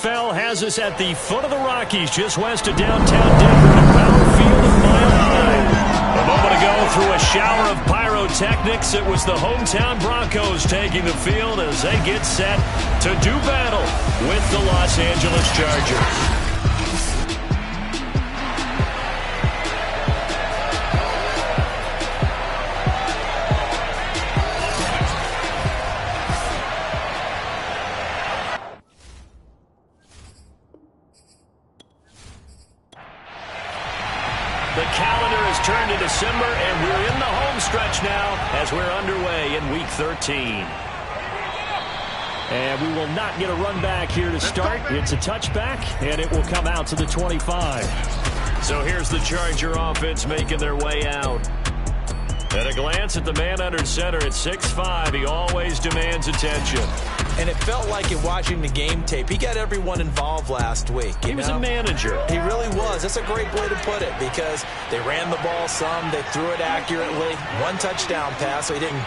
DFL has us at the foot of the Rockies, just west of downtown Denver, at Power Field in Mile High. A moment ago, through a shower of pyrotechnics, it was the hometown Broncos taking the field as they get set to do battle with the Los Angeles Chargers. The calendar has turned to December, and we're in the home stretch now as we're underway in Week 13. And we will not get a run back here to start. It's a touchback, and it will come out to the 25. So here's the Charger offense making their way out. At a glance at the man under center at 6'5", he always demands attention. And it felt like in watching the game tape, he got everyone involved last week. He was a manager. He really was. That's a great way to put it because they ran the ball some, they threw it accurately. One touchdown pass, so he didn't,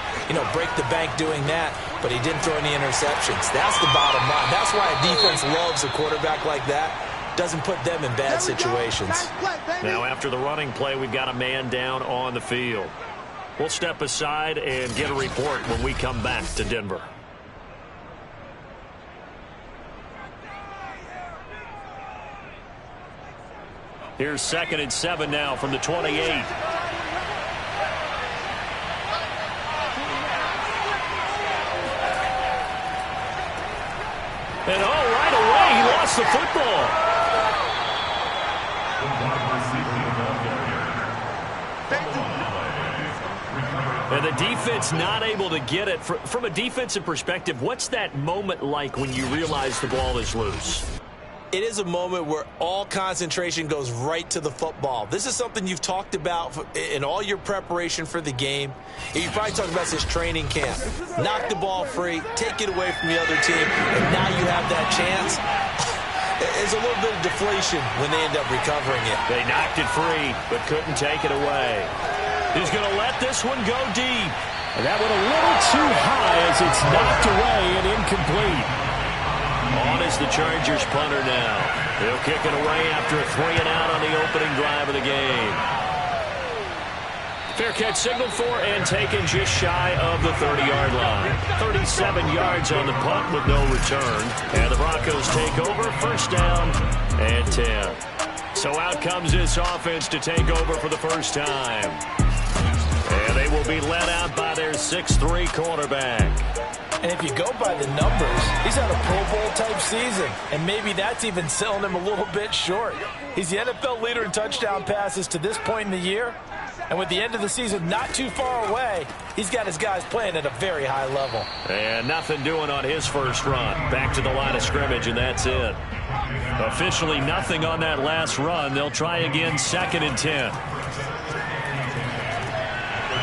break the bank doing that, but he didn't throw any interceptions. That's the bottom line. That's why a defense loves a quarterback like that. Doesn't put them in bad situations. Now after the running play, we've got a man down on the field. We'll step aside and get a report when we come back to Denver. Here's 2nd and 7 now from the 28. And right away, he lost the football. And the defense not able to get it. From a defensive perspective, what's that moment like when you realize the ball is loose? It is a moment where all concentration goes right to the football. This is something you've talked about in all your preparation for the game. You probably talked about this training camp. Knock the ball free, take it away from the other team, and now you have that chance. There's a little bit of deflation when they end up recovering it. They knocked it free, but couldn't take it away. He's going to let this one go deep. And that went a little too high as it's knocked away and incomplete. On is the Chargers punter now. He'll kick it away after a 3-and-out on the opening drive of the game. Fair catch signaled for and taken just shy of the 30-yard line. 37 yards on the punt with no return. And the Broncos take over, first down and 10. So out comes this offense to take over for the first time. And they will be led out by their 6'3" quarterback. And if you go by the numbers, he's had a Pro Bowl-type season. And maybe that's even selling him a little bit short. He's the NFL leader in touchdown passes to this point in the year. And with the end of the season not too far away, he's got his guys playing at a very high level. And nothing doing on his first run. Back to the line of scrimmage, and that's it. Officially nothing on that last run. They'll try again, 2nd and 10.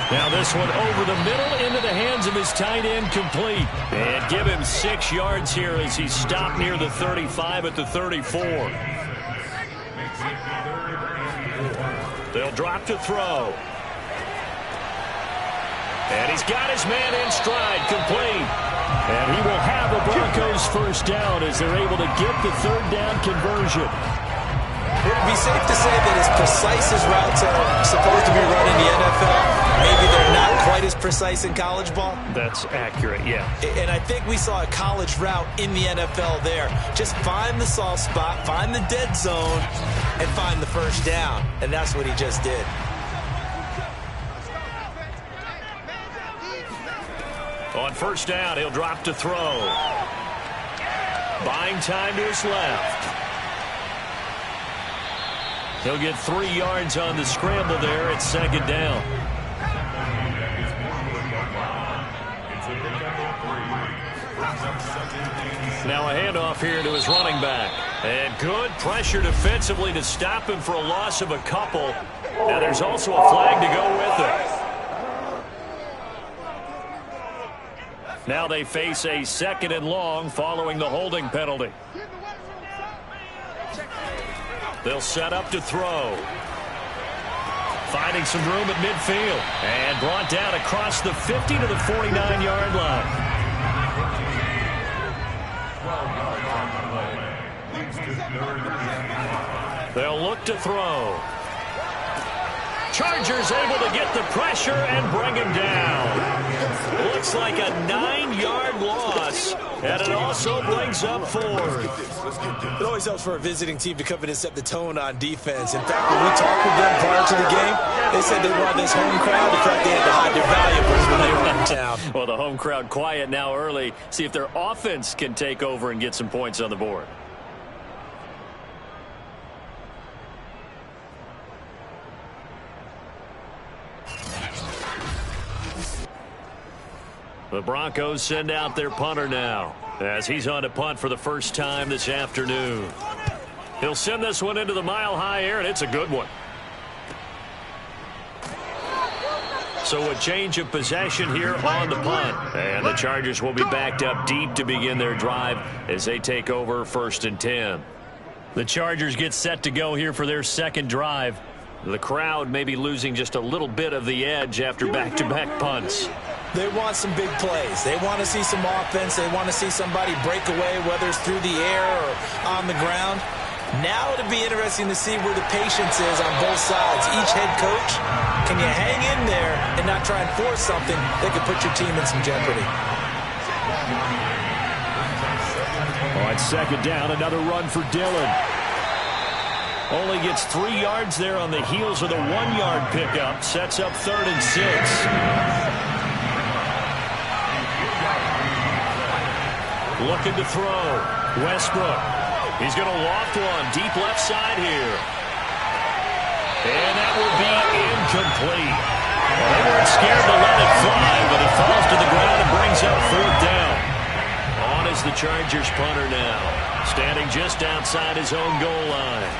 Now this one over the middle into the hands of his tight end, complete. And give him 6 yards here as he stopped near the 35 at the 34. They'll drop to throw. And he's got his man in stride, complete. And he will have a Broncos first down as they're able to get the 3rd down conversion. Would it be safe to say that as precise as routes are supposed to be run in the NFL, maybe they're not quite as precise in college ball? That's accurate, yeah. And I think we saw a college route in the NFL there. Just find the soft spot, find the dead zone, and find the first down. And that's what he just did. On first down, he'll drop to throw. Buying time to his left. He'll get 3 yards on the scramble there at 2nd down. Now a handoff here to his running back. And good pressure defensively to stop him for a loss of a couple. Now there's also a flag to go with it. Now they face a 2nd and long following the holding penalty. They'll set up to throw. Finding some room at midfield. And brought down across the 50 to the 49-yard line. They'll look to throw. Chargers able to get the pressure and bring him down. Looks like a 9-yard loss, and it also brings up 4th. It always helps for a visiting team to come in and set the tone on defense. In fact, when we talked with them prior to the game, they said they wanted this home crowd. In fact, they had to hide their valuables when they were in town. Well, the home crowd quiet now early. See if their offense can take over and get some points on the board. The Broncos send out their punter now as he's on to punt for the first time this afternoon. He'll send this one into the mile-high air, and it's a good one. So a change of possession here on the punt. And the Chargers will be backed up deep to begin their drive as they take over 1st and 10. The Chargers get set to go here for their second drive. The crowd may be losing just a little bit of the edge after back-to-back punts. They want some big plays. They want to see some offense. They want to see somebody break away, whether it's through the air or on the ground. Now it'll be interesting to see where the patience is on both sides. Each head coach, can you hang in there and not try and force something that could put your team in some jeopardy? On second down, another run for Dillon. Only gets 3 yards there on the heels of the 1-yard pickup. Sets up 3rd and 6. Looking to throw. Westbrook. He's going to loft one. Deep left side here. And that will be incomplete. Well, they weren't scared to let it fly, but it falls to the ground and brings up 4th down. On is the Chargers punter now. Standing just outside his own goal line.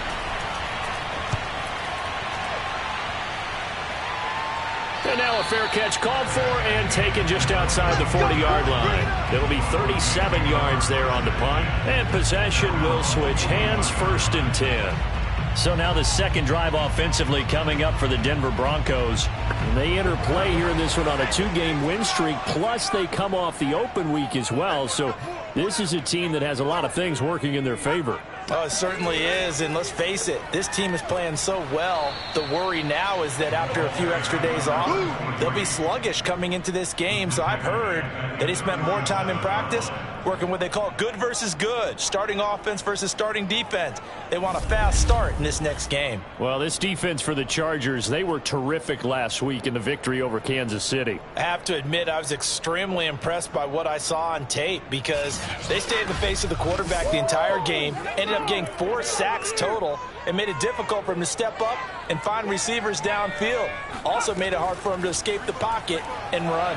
And now a fair catch called for and taken just outside the 40-yard line. It'll be 37 yards there on the punt. And possession will switch hands, 1st and 10. So now the second drive offensively coming up for the Denver Broncos. And they enter play here in this one on a 2-game win streak. Plus they come off the open week as well. So this is a team that has a lot of things working in their favor. Oh, it certainly is, and let's face it, this team is playing so well. The worry now is that after a few extra days off, they'll be sluggish coming into this game. So I've heard that he spent more time in practice working what they call good versus good, starting offense versus starting defense. They want a fast start in this next game. Well, this defense for the Chargers, they were terrific last week in the victory over Kansas City. I have to admit, I was extremely impressed by what I saw on tape because they stayed in the face of the quarterback the entire game, ended up getting 4 sacks total, and made it difficult for him to step up and find receivers downfield. Also made it hard for him to escape the pocket and run.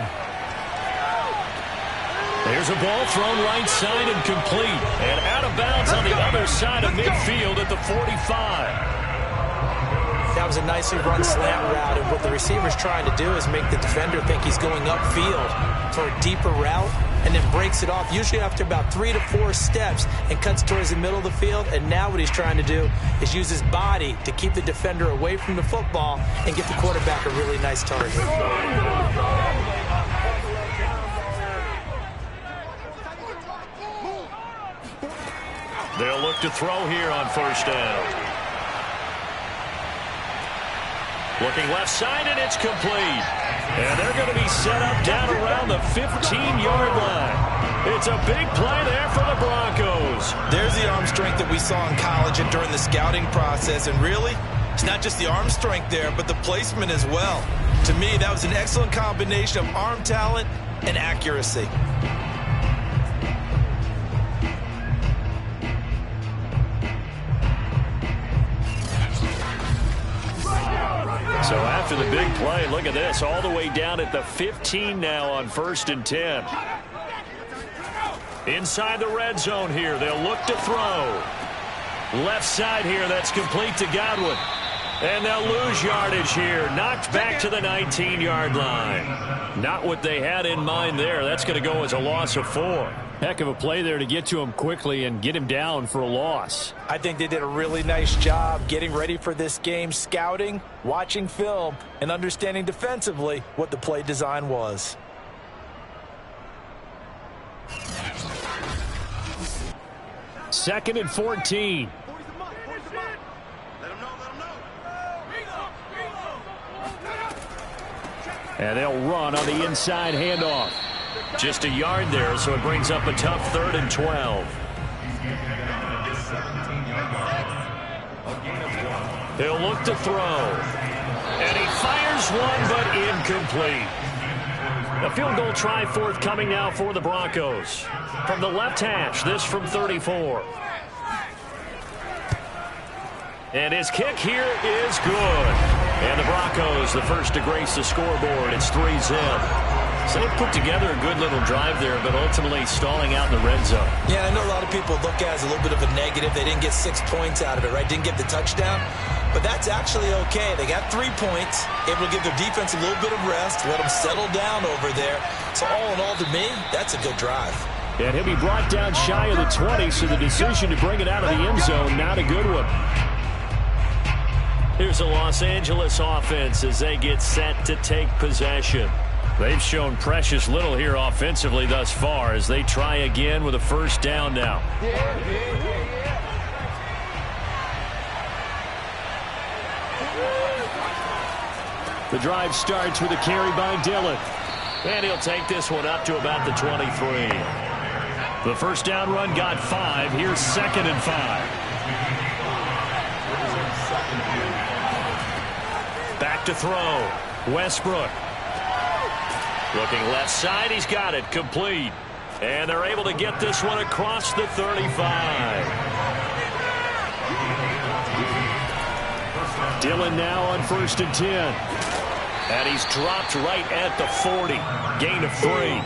There's a ball thrown right side and complete. And out of bounds on the other side of midfield at the 45. That was a nicely run slant route, and what the receiver's trying to do is make the defender think he's going upfield for a deeper route, and then breaks it off, usually after about 3 to 4 steps, and cuts towards the middle of the field. And now what he's trying to do is use his body to keep the defender away from the football and get the quarterback a really nice target. They'll look to throw here on 1st down. Looking left side, and it's complete. And they're going to be set up down around the 15-yard line. It's a big play there for the Broncos. There's the arm strength that we saw in college and during the scouting process. And really, it's not just the arm strength there, but the placement as well. To me, that was an excellent combination of arm talent and accuracy. So after the big play, look at this, all the way down at the 15 now on 1st and 10. Inside the red zone here, they'll look to throw. Left side here, that's complete to Godwin. And they'll lose yardage here, knocked back to the 19-yard line. Not what they had in mind there. That's going to go as a loss of 4. Heck of a play there to get to him quickly and get him down for a loss. I think they did a really nice job getting ready for this game, scouting, watching film, and understanding defensively what the play design was. 2nd and 14. And they'll run on the inside handoff. Just a yard there, so it brings up a tough 3rd and 12. He'll look to throw. And he fires one, but incomplete. A field goal try forthcoming now for the Broncos. From the left hash, this from 34. And his kick here is good. And the Broncos, the first to grace the scoreboard. It's 3-zip. So they put together a good little drive there, but ultimately stalling out in the red zone. Yeah, I know a lot of people look at it as a little bit of a negative. They didn't get 6 points out of it, right? Didn't get the touchdown. But that's actually okay. They got 3 points, able to give their defense a little bit of rest, let them settle down over there. So all in all, to me, that's a good drive. And he'll be brought down shy of the 20, so the decision to bring it out of the end zone, not a good one. Here's a Los Angeles offense as they get set to take possession. They've shown precious little here offensively thus far as they try again with a first down now. The drive starts with a carry by Dillon. And he'll take this one up to about the 23. The first down run got 5. Here's 2nd and 5. Back to throw. Westbrook. Looking left side. He's got it. Complete. And they're able to get this one across the 35. Dillon now on 1st and 10. And he's dropped right at the 40. Gain of 3.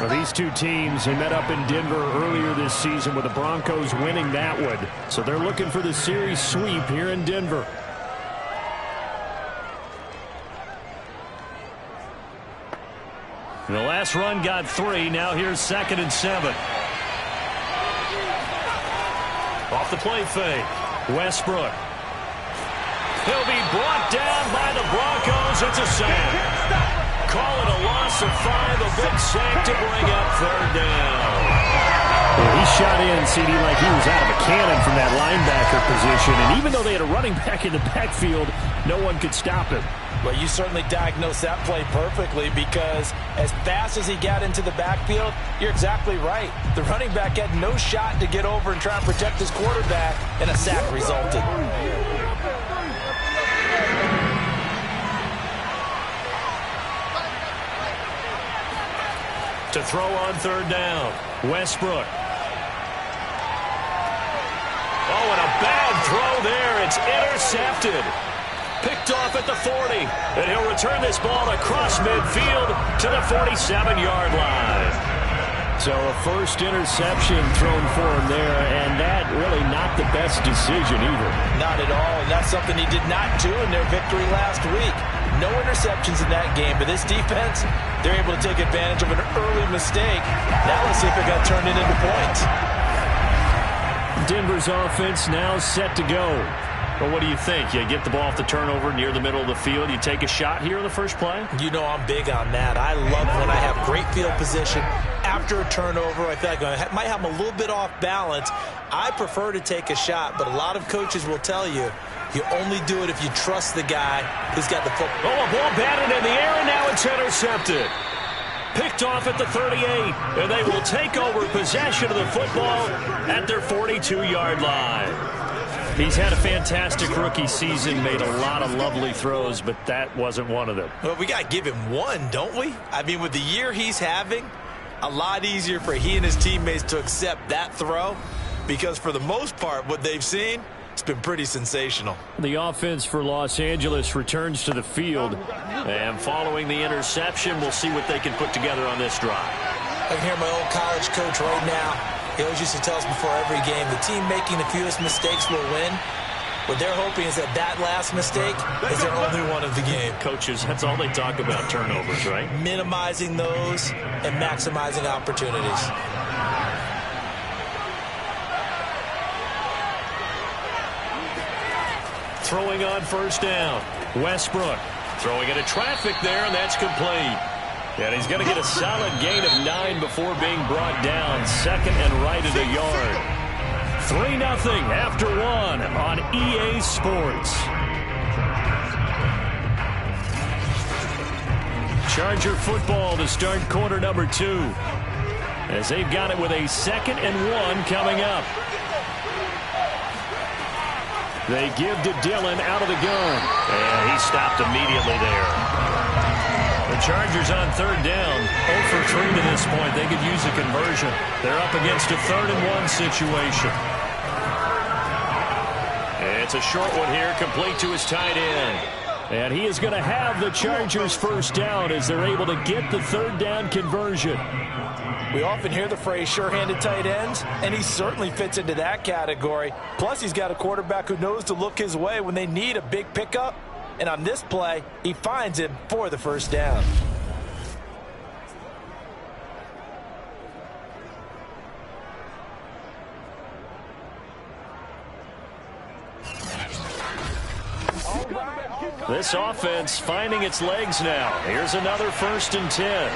Well, these two teams, they met up in Denver earlier this season with the Broncos winning that one. So they're looking for the series sweep here in Denver. The last run got 3. Now here's 2nd and 7. Off the play fake. Westbrook. He'll be brought down by the Broncos. It's a sack. Call it a loss of 5. A big sack to bring up 3rd down. Well, he shot in, CD, like he was out of a cannon from that linebacker position. And even though they had a running back in the backfield, no one could stop him. Well, you certainly diagnosed that play perfectly because as fast as he got into the backfield, you're exactly right. The running back had no shot to get over and try and protect his quarterback, and a sack resulted. To throw on 3rd down, Westbrook. Oh, and a bad throw there. It's intercepted. Picked off at the 40. And he'll return this ball across midfield to the 47-yard line. So a first interception thrown for him there, and that really not the best decision either. Not at all, and that's something he did not do in their victory last week. No interceptions in that game, but this defense, they're able to take advantage of an early mistake. Now let's see if it got turned into points. Denver's offense now set to go. Well, what do you think? You get the ball off the turnover near the middle of the field. You take a shot here on the first play? You know I'm big on that. I love when I have great field position. After a turnover, I feel like I might have them a little bit off balance. I prefer to take a shot, but a lot of coaches will tell you, you only do it if you trust the guy who's got the football. Oh, a ball batted in the air, and now it's intercepted. Picked off at the 38, and they will take over possession of the football at their 42-yard line. He's had a fantastic rookie season, made a lot of lovely throws, but that wasn't one of them. Well, we got to give him one, don't we? I mean, with the year he's having, a lot easier for he and his teammates to accept that throw because for the most part, what they've seen, it's been pretty sensational. The offense for Los Angeles returns to the field, and following the interception, we'll see what they can put together on this drive. I can hear my old college coach right now. He always used to tell us before every game, the team making the fewest mistakes will win. What they're hoping is that last mistake is their only one of the game. Coaches, that's all they talk about, turnovers, right? Minimizing those and maximizing opportunities. Throwing on first down, Westbrook. Throwing into traffic there, and that's complete. And he's going to get a solid gain of 9 before being brought down. 2nd and right at a yard. 3-0 after one on EA Sports. Charger football to start quarter number 2. As they've got it with a 2nd and 1 coming up. They give to Dillon out of the gun. And he stopped immediately there. The Chargers on 3rd down. 0 for 3 to this point. They could use a conversion. They're up against a 3rd and 1 situation. It's a short one here, complete to his tight end. And he is going to have the Chargers first down as they're able to get the 3rd down conversion. We often hear the phrase sure-handed tight ends, and he certainly fits into that category. Plus, he's got a quarterback who knows to look his way when they need a big pickup. And on this play, he finds him for the first down. This offense finding its legs now. Here's another 1st and 10.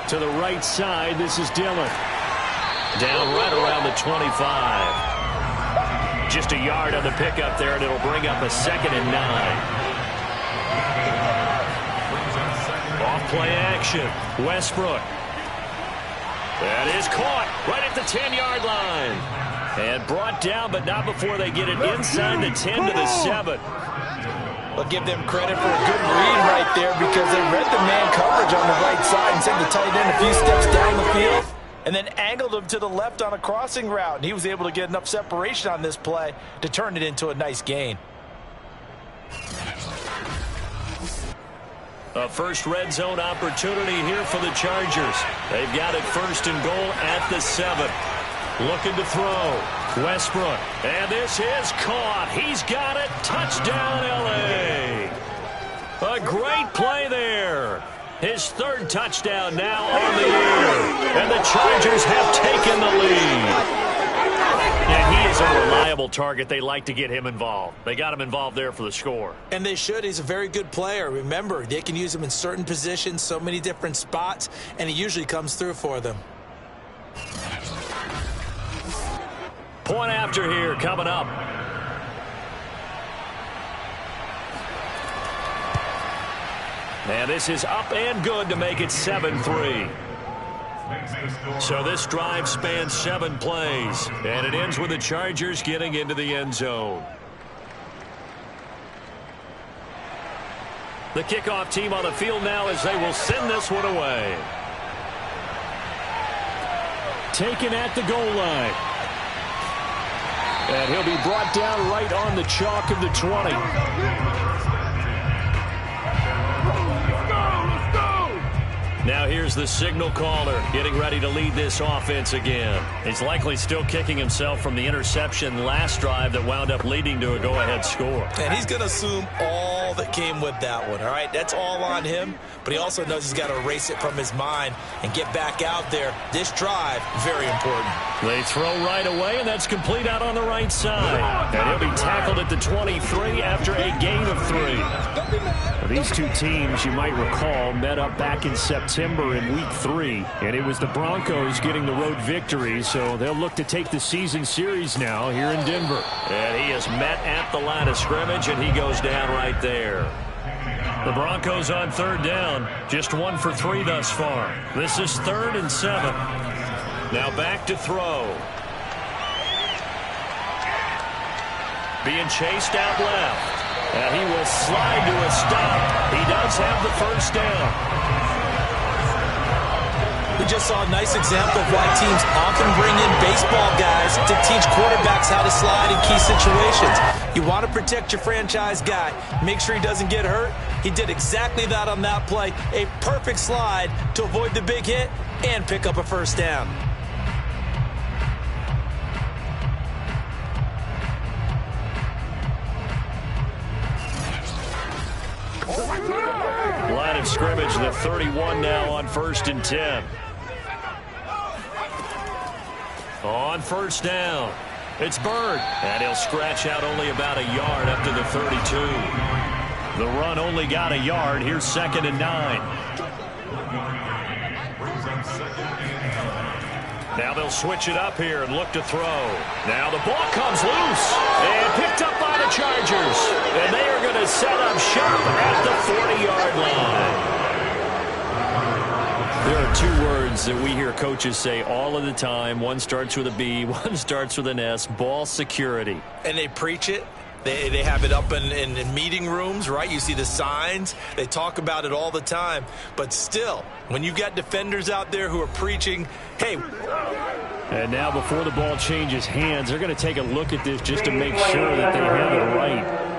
To the right side, this is Dillon. Down right around the 25. Just a yard on the pickup there, and it'll bring up a 2nd and 9. Off play action. Westbrook. That is caught right at the 10-yard line. And brought down, but not before they get it inside the 10 to the 7. I'll give them credit for a good read right there because they read the man coverage on the right side and sent the tight end a few steps down the field and then angled him to the left on a crossing route. And he was able to get enough separation on this play to turn it into a nice gain. A first red zone opportunity here for the Chargers. They've got it 1st and goal at the 7. Looking to throw. Westbrook. And this is caught. He's got it. Touchdown, L.A. A great play there. His 3rd touchdown now on the year. And the Chargers have taken the lead. Yeah, he is a reliable target. They like to get him involved. They got him involved there for the score. And they should. He's a very good player. Remember, they can use him in certain positions, so many different spots, and he usually comes through for them. Point after here coming up. And this is up and good to make it 7-3. So this drive spans 7 plays. And it ends with the Chargers getting into the end zone. The kickoff team on the field now as they will send this one away. Taken at the goal line. And he'll be brought down right on the chalk of the 20. Now here's the signal caller getting ready to lead this offense again. He's likely still kicking himself from the interception last drive that wound up leading to a go-ahead score. And he's going to assume all that came with that one, all right? That's all on him, but he also knows he's got to erase it from his mind and get back out there. This drive, very important. They throw right away, and that's complete out on the right side. And he'll be tackled at the 23 after a gain of 3. These two teams, you might recall, met up back in September in Week 3, and it was the Broncos getting the road victory, so they'll look to take the season series now here in Denver. And he is met at the line of scrimmage, and he goes down right there. The Broncos on 3rd down, just 1 for 3 thus far. This is 3rd and 7. Now back to throw. Being chased out left. And he will slide to a stop. He does have the first down. We just saw a nice example of why teams often bring in baseball guys to teach quarterbacks how to slide in key situations. You want to protect your franchise guy. Make sure he doesn't get hurt. He did exactly that on that play. A perfect slide to avoid the big hit and pick up a first down. Line of scrimmage, the 31 now on 1st and 10. On 1st down, it's Bird. And he'll scratch out only about a yard up to the 32. The run only got a yard. Here's 2nd and 9. Now they'll switch it up here and look to throw. Now the ball comes loose and picked up by the Chargers. And they are going to set up shop at the 40-yard line. There are two words that we hear coaches say all of the time. One starts with a B, one starts with an S, ball security. And they preach it. They have it up in meeting rooms, right? You see the signs. They talk about it all the time. But still, when you've got defenders out there who are preaching, hey. And now before the ball changes hands, they're going to take a look at this just to make sure that they have it right.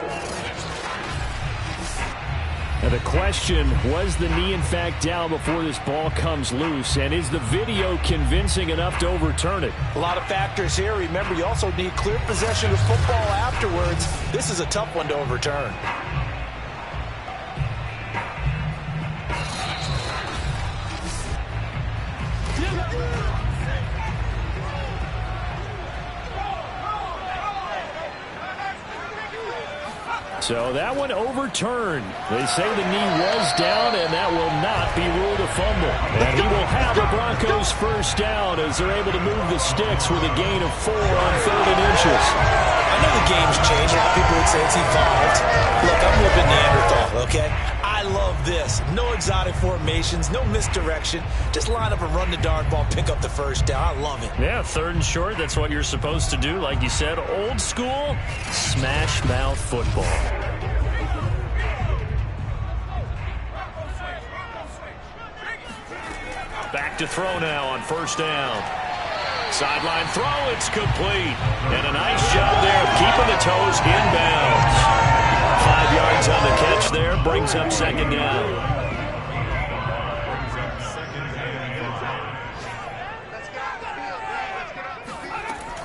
Now the question, was the knee in fact down before this ball comes loose? And is the video convincing enough to overturn it? A lot of factors here. Remember, you also need clear possession of football afterwards. This is a tough one to overturn. So that one overturned. They say the knee was down, and that will not be ruled a fumble. And he will have the Broncos first down as they're able to move the sticks with a gain of 4 on 3rd and inches. I know the game's changed. A lot of people would say it's evolved. Look, I'm living Neanderthal, okay? I love this. No exotic formations, no misdirection. Just line up and run the dart ball, pick up the first down. I love it. Yeah, 3rd and short, that's what you're supposed to do. Like you said, old school, smash mouth football. Back to throw now on 1st down. Sideline throw, it's complete. And a nice job there of keeping the toes inbounds. 5 yards on the catch there, brings up 2nd down.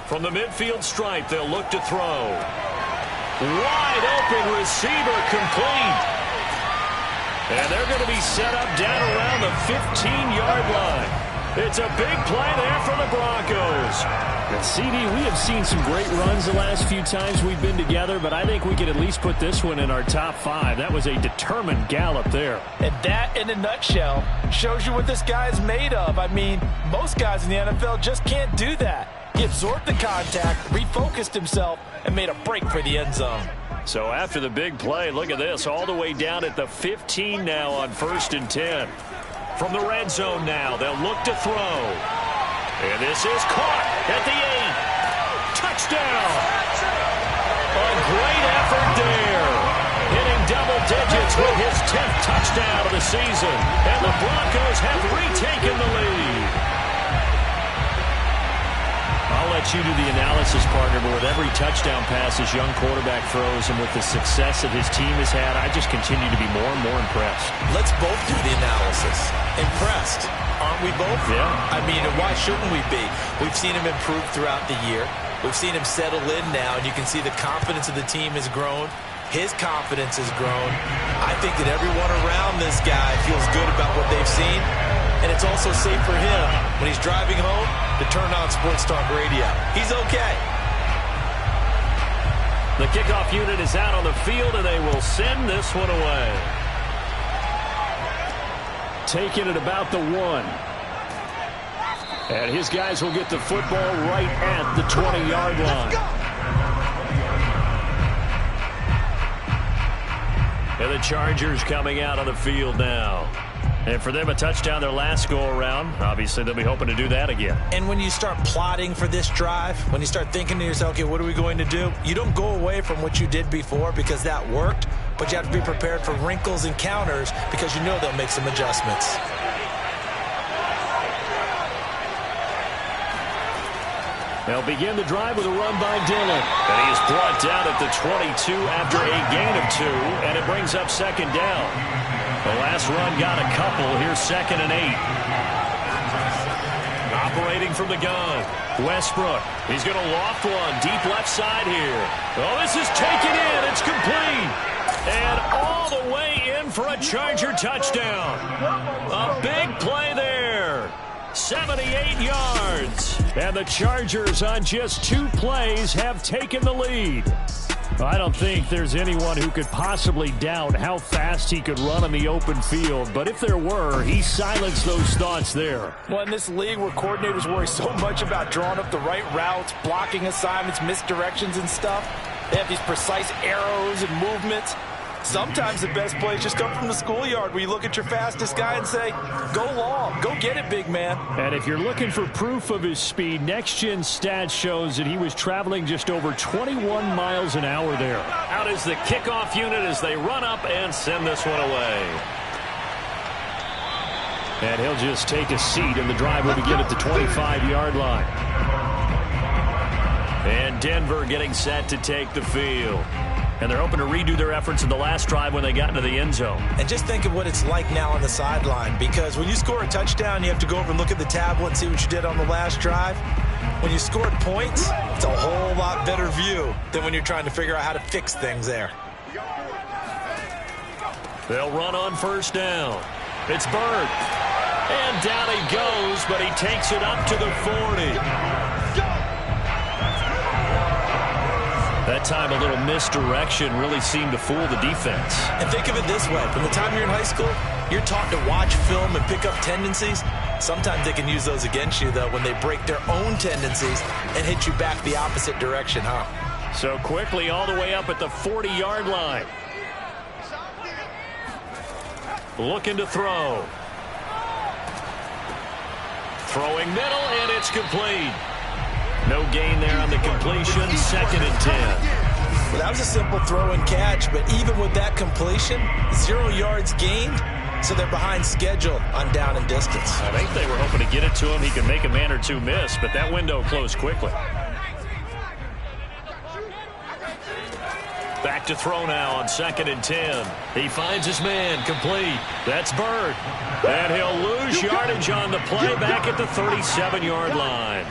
From the midfield stripe, they'll look to throw. Wide open receiver, complete. And they're going to be set up down around the 15-yard line. It's a big play there for the Broncos. And CD, we have seen some great runs the last few times we've been together, but I think we could at least put this one in our top 5. That was a determined gallop there. And that, in a nutshell, shows you what this guy is made of. I mean, most guys in the NFL just can't do that. He absorbed the contact, refocused himself, and made a break for the end zone. So after the big play, look at this, all the way down at the 15 now on 1st and 10. From the red zone now, they'll look to throw. And this is caught at the 8. Touchdown! A great effort there. Hitting double digits with his 10th touchdown of the season. And the Broncos have retaken the lead. I'll let you do the analysis, partner, but with every touchdown pass this young quarterback throws and with the success that his team has had, I just continue to be more and more impressed. Let's both do the analysis. Impressed. Aren't we both? Yeah. I mean, why shouldn't we be? We've seen him improve throughout the year. We've seen him settle in now, and you can see the confidence of the team has grown. His confidence has grown. I think that everyone around this guy feels good about what they've seen. And it's also safe for him when he's driving home to turn on Sports Talk Radio. He's okay. The kickoff unit is out on the field, and they will send this one away. Taking it about the 1. And his guys will get the football right at the 20-yard line. And the Chargers coming out on the field now. And for them, a touchdown their last go-around. Obviously, they'll be hoping to do that again. And when you start plotting for this drive, when you start thinking to yourself, okay, what are we going to do? You don't go away from what you did before because that worked, but you have to be prepared for wrinkles and counters because you know they'll make some adjustments. They'll begin the drive with a run by Dillon. And he is brought down at the 22 after a gain of 2, and it brings up 2nd down. The last run got a couple. Here's 2nd and 8. Operating from the gun. Westbrook. He's going to loft one. Deep left side here. Oh, this is taken in. It's complete. And all the way in for a Charger touchdown. A big play there. 78 yards. And the Chargers on just 2 plays have taken the lead. I don't think there's anyone who could possibly doubt how fast he could run on the open field. But if there were, he silenced those thoughts there. Well, in this league where coordinators worry so much about drawing up the right routes, blocking assignments, misdirections and stuff, they have these precise arrows and movements. Sometimes the best plays just come from the schoolyard where you look at your fastest guy and say, go long, go get it, big man. And if you're looking for proof of his speed, Next Gen Stats shows that he was traveling just over 21 miles an hour there. Out is the kickoff unit as they run up and send this one away. And he'll just take a seat, and the drive will begin at the 25-yard line. And Denver getting set to take the field. And they're hoping to redo their efforts in the last drive when they got into the end zone. And just think of what it's like now on the sideline, because when you score a touchdown, you have to go over and look at the tablet and see what you did on the last drive. When you scored points, it's a whole lot better view than when you're trying to figure out how to fix things there. They'll run on first down. It's Bird. And down he goes, but he takes it up to the 40. That time, a little misdirection really seemed to fool the defense. And think of it this way. From the time you're in high school, you're taught to watch film and pick up tendencies. Sometimes they can use those against you, though, when they break their own tendencies and hit you back the opposite direction, huh? So quickly all the way up at the 40-yard line. Looking to throw. Throwing middle, and it's complete. No gain there on the completion, 2nd and 10. Well, that was a simple throw and catch, but even with that completion, 0 yards gained, so they're behind schedule on down and distance. I think they were hoping to get it to him. He could make a man or two miss, but that window closed quickly. Back to throw now on 2nd and 10. He finds his man, complete. That's Bird. And he'll lose yardage on the play back at the 37-yard line.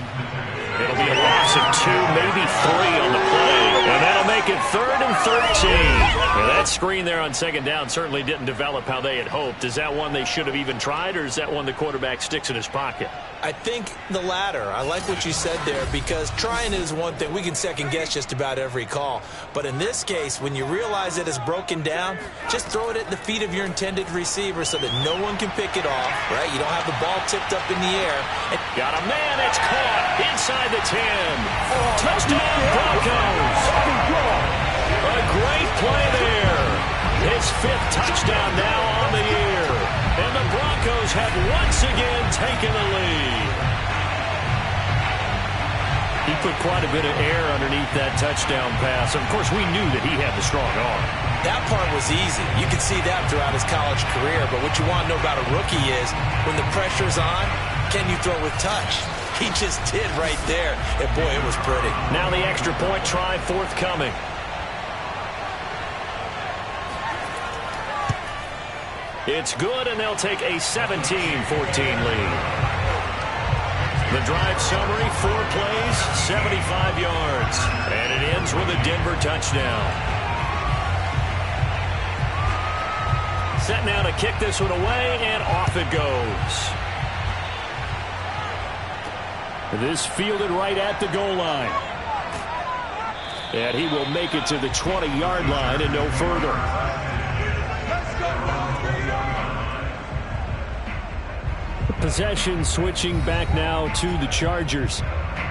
It'll be a loss of 2, maybe 3 on the play. And that'll make it 3rd and 13. Now that screen there on 2nd down certainly didn't develop how they had hoped. Is that one they should have even tried, or is that one the quarterback sticks in his pocket? I think the latter. I like what you said there, because trying is one thing. We can second-guess just about every call. But in this case, when you realize it is broken down, just throw it at the feet of your intended receiver so that no one can pick it off, right? You don't have the ball tipped up in the air. Got a man. It's caught inside the 10. Touchdown, Broncos. A great play there. His 5th touchdown now on the year. And the Broncos have once again taken the lead. He put quite a bit of air underneath that touchdown pass. Of course, we knew that he had the strong arm. That part was easy. You can see that throughout his college career. But what you want to know about a rookie is when the pressure's on, can you throw with touch? He just did right there. And, boy, it was pretty. Now the extra point try forthcoming. It's good, and they'll take a 17-14 lead. The drive summary, 4 plays, 75 yards. And it ends with a Denver touchdown. Set now to kick this one away, and off it goes. This fielded right at the goal line. And he will make it to the 20-yard line and no further. Possession switching back now to the Chargers.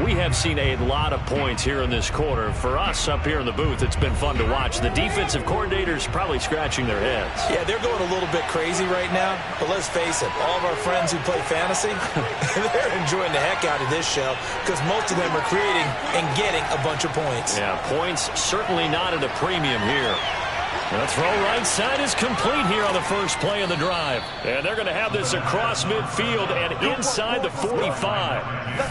We have seen a lot of points here in this quarter. For us up here in the booth, it's been fun to watch. The defensive coordinators probably scratching their heads. Yeah, they're going a little bit crazy right now. But let's face it, all of our friends who play fantasy, they're enjoying the heck out of this show because most of them are creating and getting a bunch of points. Yeah, points certainly not at a premium here. The throw right side is complete here on the first play of the drive. And they're going to have this across midfield and inside the 45.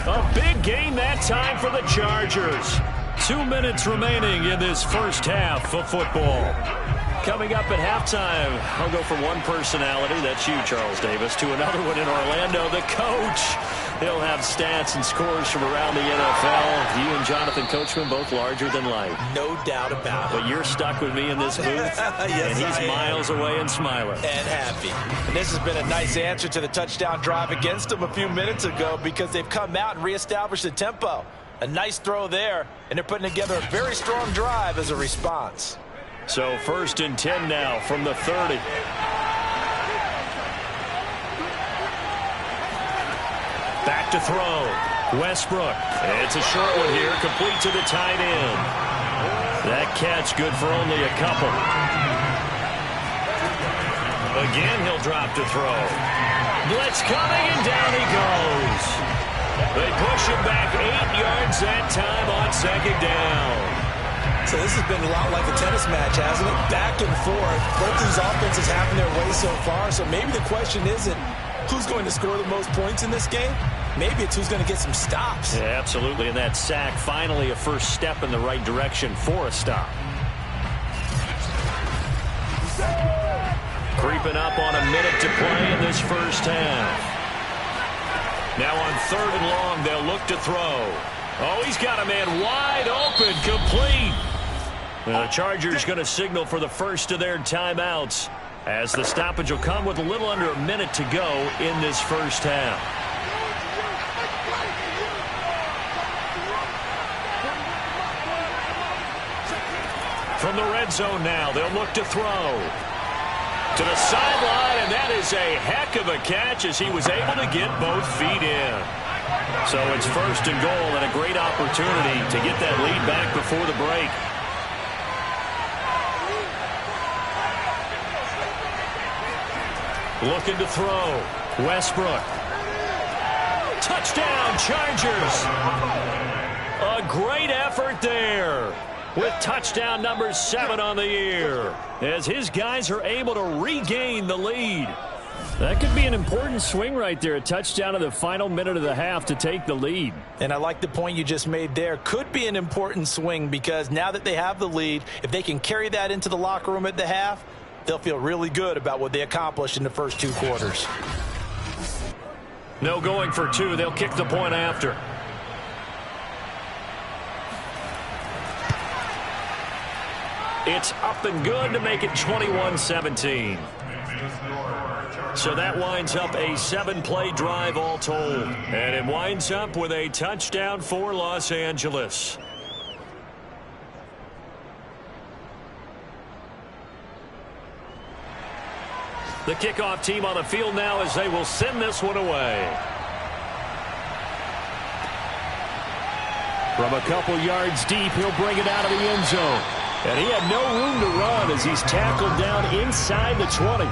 A big gain that time for the Chargers. 2 minutes remaining in this first half of football. Coming up at halftime, I'll go from one personality, that's you, Charles Davis, to another one in Orlando, the coach. He'll have stats and scores from around the NFL. You and Jonathan Coachman both larger than life. No doubt about it. But you're stuck with me in this booth. Yes, and he's miles away and smiling. And happy. And this has been a nice answer to the touchdown drive against them a few minutes ago because they've come out and reestablished the tempo. A nice throw there, and they're putting together a very strong drive as a response. So 1st and 10 now from the 30. Back to throw. Westbrook. It's a short one here, complete to the tight end. That catch good for only a couple. Again, he'll drop to throw. Blitz coming, and down he goes. They push him back 8 yards that time on 2nd down. So this has been a lot like a tennis match, hasn't it? Back and forth. Both these offenses having their way so far. So maybe the question isn't who's going to score the most points in this game. Maybe it's who's going to get some stops. Yeah, absolutely. And that sack, finally a first step in the right direction for a stop. Creeping up on a minute to play in this first half. Now on 3rd and long, they'll look to throw. Oh, he's got a man wide open, complete. The Chargers going to signal for the first of their timeouts as the stoppage will come with a little under a minute to go in this first half. From the red zone now, they'll look to throw. To the sideline, and that is a heck of a catch as he was able to get both feet in. So it's 1st and goal and a great opportunity to get that lead back before the break. Looking to throw. Westbrook. Touchdown, Chargers. A great effort there, with touchdown number 7 on the year, as his guys are able to regain the lead. That could be an important swing right there, a touchdown in the final minute of the half to take the lead. And I like the point you just made there. Could be an important swing because now that they have the lead, if they can carry that into the locker room at the half, they'll feel really good about what they accomplished in the first 2 quarters. No going for 2. They'll kick the point after. It's up and good to make it 21-17. So that winds up a 7-play drive all told. And it winds up with a touchdown for Los Angeles. The kickoff team on the field now as they will send this one away. From a couple yards deep, he'll bring it out of the end zone. And he had no room to run as he's tackled down inside the 20.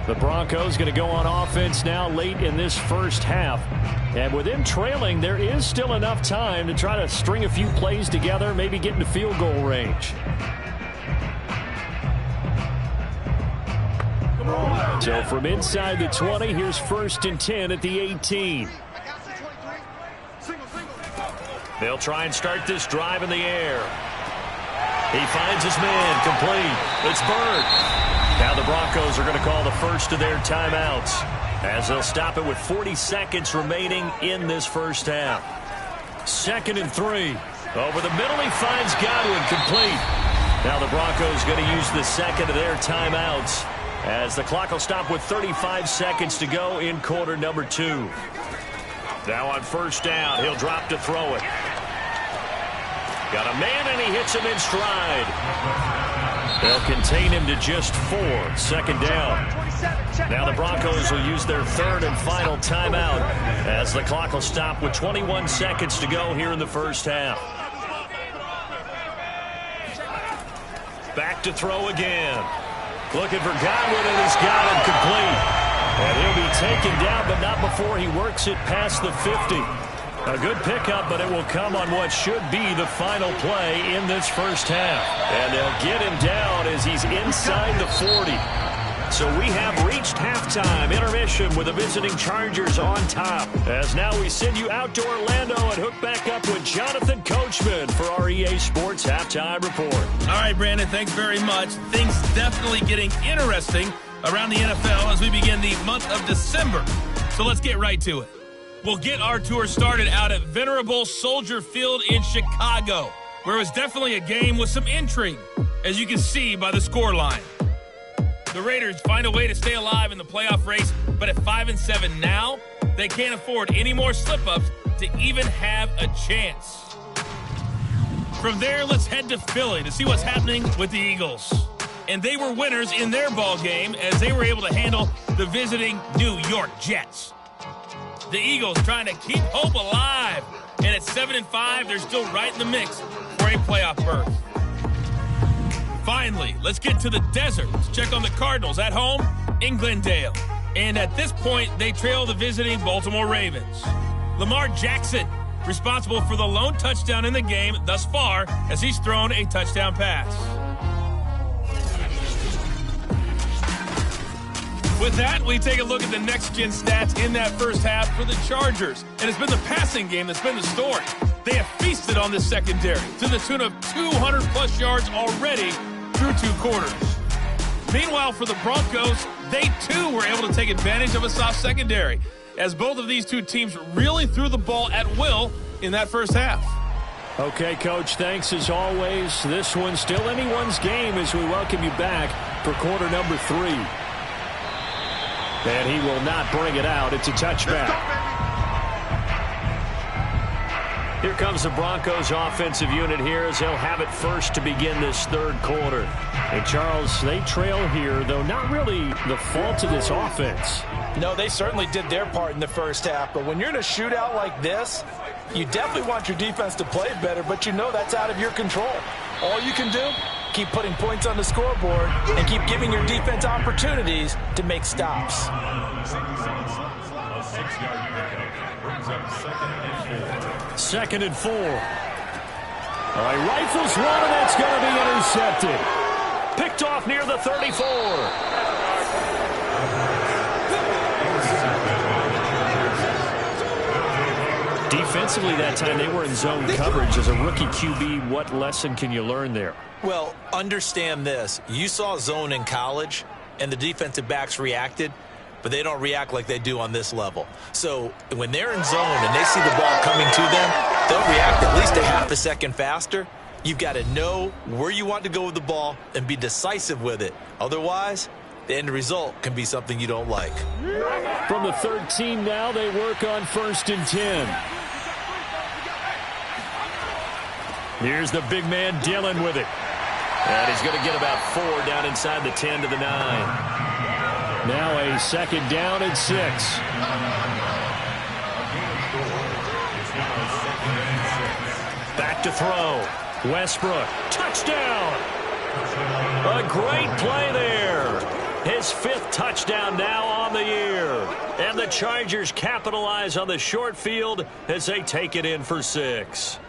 The Broncos going to go on offense now late in this first half. And with them trailing, there is still enough time to try to string a few plays together, maybe get into field goal range. So from inside the 20, here's 1st and 10 at the 18. They'll try and start this drive in the air. He finds his man, complete. It's Bird. Now the Broncos are going to call the first of their timeouts as they'll stop it with 40 seconds remaining in this first half. 2nd and 3. Over the middle, he finds Godwin, complete. Now the Broncos going to use the second of their timeouts as the clock will stop with 35 seconds to go in quarter number 2. Now on 1st down, he'll drop to throw it. Got a man, and he hits him in stride. They'll contain him to just 4. 2nd down. Now the Broncos will use their 3rd and final timeout as the clock will stop with 21 seconds to go here in the first half. Back to throw again. Looking for Godwin, and he's got him, complete. And he'll be taken down, but not before he works it past the 50. A good pickup, but it will come on what should be the final play in this first half. And they'll get him down as he's inside the 40. So we have reached halftime intermission with the visiting Chargers on top. As now we send you out to Orlando and hook back up with Jonathan Coachman for our EA Sports Halftime Report. All right, Brandon, thanks very much. Things definitely getting interesting around the NFL as we begin the month of December. So let's get right to it. We'll get our tour started out at venerable Soldier Field in Chicago, where it was definitely a game with some intrigue, as you can see by the scoreline. The Raiders find a way to stay alive in the playoff race, but at 5-7 now, they can't afford any more slip-ups to even have a chance. From there, let's head to Philly to see what's happening with the Eagles. And they were winners in their ball game as they were able to handle the visiting New York Jets. The Eagles trying to keep hope alive. And at 7-5, they're still right in the mix for a playoff berth. Finally, let's get to the desert to check on the Cardinals at home in Glendale. And at this point, they trail the visiting Baltimore Ravens. Lamar Jackson, responsible for the lone touchdown in the game thus far as he's thrown a touchdown pass. With that, we take a look at the next-gen stats in that first half for the Chargers. And it's been the passing game that's been the story. They have feasted on this secondary to the tune of 200-plus yards already through 2 quarters. Meanwhile, for the Broncos, they too were able to take advantage of a soft secondary, as both of these two teams really threw the ball at will in that first half. Okay, Coach, thanks as always. This one's still anyone's game as we welcome you back for quarter number 3. And he will not bring it out. It's a touchback. Here comes the Broncos offensive unit here as they'll have it first to begin this third quarter. And Charles, they trail here, though not really the fault of this offense. No, they certainly did their part in the first half. But when you're in a shootout like this, you definitely want your defense to play better, but you know that's out of your control. All you can do, keep putting points on the scoreboard and keep giving your defense opportunities to make stops. Second and 4. All right, rifles one, and that's going to be intercepted. Picked off near the 34. Defensively that time, they were in zone coverage. As a rookie QB, what lesson can you learn there? Well, understand this. You saw zone in college, and the defensive backs reacted, but they don't react like they do on this level. So when they're in zone and they see the ball coming to them, they'll react at least a half a second faster. You've got to know where you want to go with the ball and be decisive with it. Otherwise, the end result can be something you don't like. From the 13 now, they work on 1st and 10. Here's the big man, Dillon, with it. And he's going to get about 4 down inside the 10 to the 9. Now a second down and 6. Back to throw. Westbrook, touchdown. A great play there. His 5th touchdown now on the year. And the Chargers capitalize on the short field as they take it in for 6.